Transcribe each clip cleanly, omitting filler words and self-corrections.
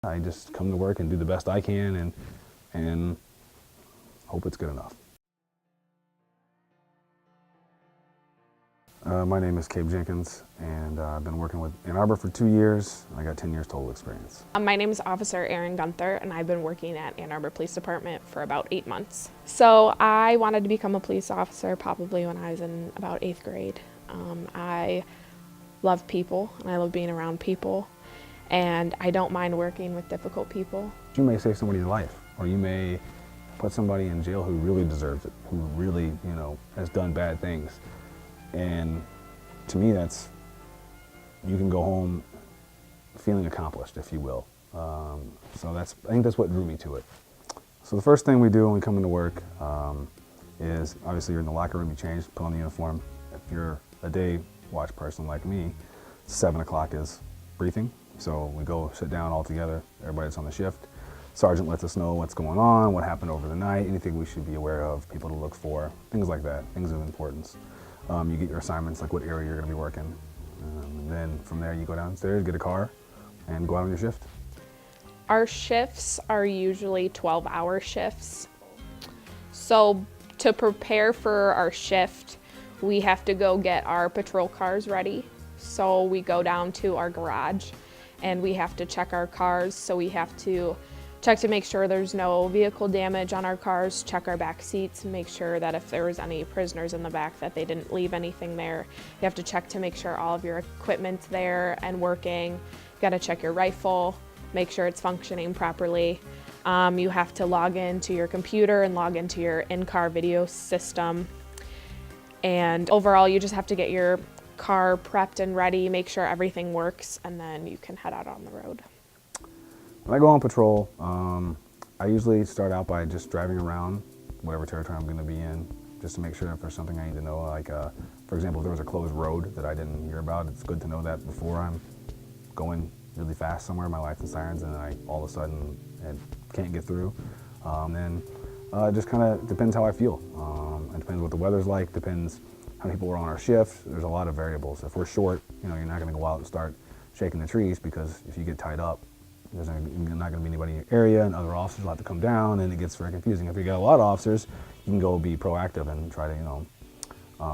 I just come to work and do the best I can and hope it's good enough. My name is Cabe Jenkins, and I've been working with Ann Arbor for 2 years. I got 10 years total experience. My name is Officer Erin Gunther, and I've been working at Ann Arbor Police Department for about 8 months. So I wanted to become a police officer probably when I was in about 8th grade. I love people, and I love being around people, and I don't mind working with difficult people. You may save somebody's life, or you may put somebody in jail who really deserves it, who really, has done bad things. And to me, you can go home feeling accomplished, if you will. So I think that's what drew me to it. So the first thing we do when we come into work is, obviously you're in the locker room, you change, put on the uniform. If you're a day watch person like me, 7 o'clock is briefing. So we go sit down all together, everybody's on the shift. Sergeant lets us know what's going on, what happened over the night, anything we should be aware of, people to look for, things like that, things of importance. You get your assignments, like what area you're going to be working. And then from there you go downstairs, get a car, and go out on your shift. Our shifts are usually 12-hour shifts. So to prepare for our shift, we have to go get our patrol cars ready. So we go down to our garage and we have to check our cars. So we have to check to make sure there's no vehicle damage on our cars, check our back seats, and make sure that if there was any prisoners in the back that they didn't leave anything there. You have to check to make sure all of your equipment's there and working. You gotta check your rifle, make sure it's functioning properly. You have to log into your computer and log into your in-car video system. And overall, you just have to get your car prepped and ready, make sure everything works, and then you can head out on the road. When I go on patrol, I usually start out by just driving around whatever territory I'm going to be in, just to make sure if there's something I need to know. Like, for example, if there was a closed road that I didn't hear about, it's good to know that before I'm going really fast somewhere. My lights and sirens, and I all of a sudden can't get through. Then it just kind of depends how I feel. It depends what the weather's like. Depends how many people are on our shift. There's a lot of variables. If we're short, you're not going to go out and start shaking the trees, because if you get tied up, there's not going to be anybody in your area, and other officers will have to come down, and it gets very confusing. If you got a lot of officers, you can go be proactive and try to,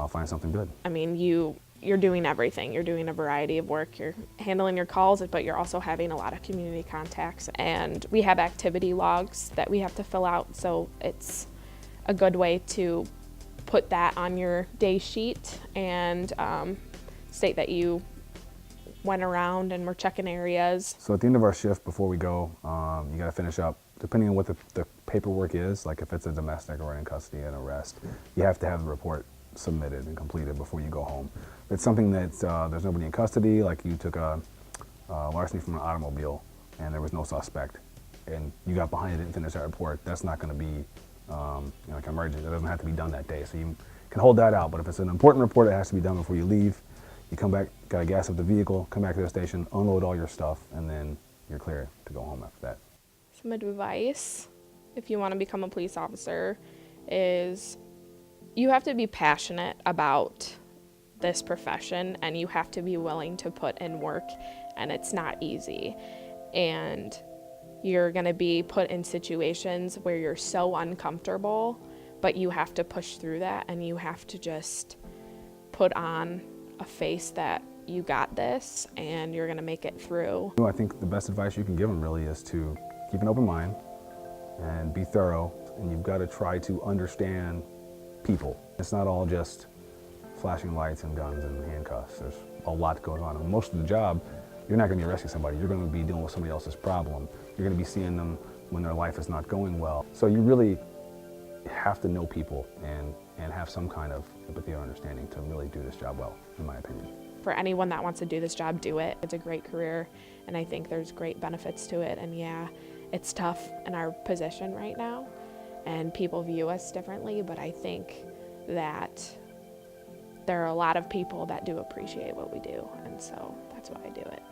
find something good. I mean, you're doing everything. You're doing a variety of work. You're handling your calls, but you're also having a lot of community contacts. And we have activity logs that we have to fill out, so it's a good way to put that on your day sheet and state that you went around and we're checking areas. So at the end of our shift, before we go, you got to finish up, depending on what the paperwork is, like if it's a domestic or an in custody and arrest, you have to have the report submitted and completed before you go home. If it's something that there's nobody in custody, like you took a larceny from an automobile and there was no suspect, and you got behind it and finish that report, that's not going to be like an emergency. That doesn't have to be done that day. So you can hold that out, but if it's an important report, it has to be done before you leave. You come back, got to gas up the vehicle, come back to the station, unload all your stuff, and then you're clear to go home after that. Some advice, if you want to become a police officer, is you have to be passionate about this profession, and you have to be willing to put in work, and it's not easy. And you're going to be put in situations where you're so uncomfortable, but you have to push through that, and you have to just put on a face that you got this and you're going to make it through. I think the best advice you can give them really is to keep an open mind and be thorough, and you've got to try to understand people. It's not all just flashing lights and guns and handcuffs. There's a lot that goes on. And most of the job, you're not going to be arresting somebody. You're going to be dealing with somebody else's problem. You're going to be seeing them when their life is not going well. So you really have to know people and have some kind of empathy or understanding to really do this job well, in my opinion. For anyone that wants to do this job, do it. It's a great career, and I think there's great benefits to it. And yeah, it's tough in our position right now, and people view us differently, but I think that there are a lot of people that do appreciate what we do, and so that's why I do it.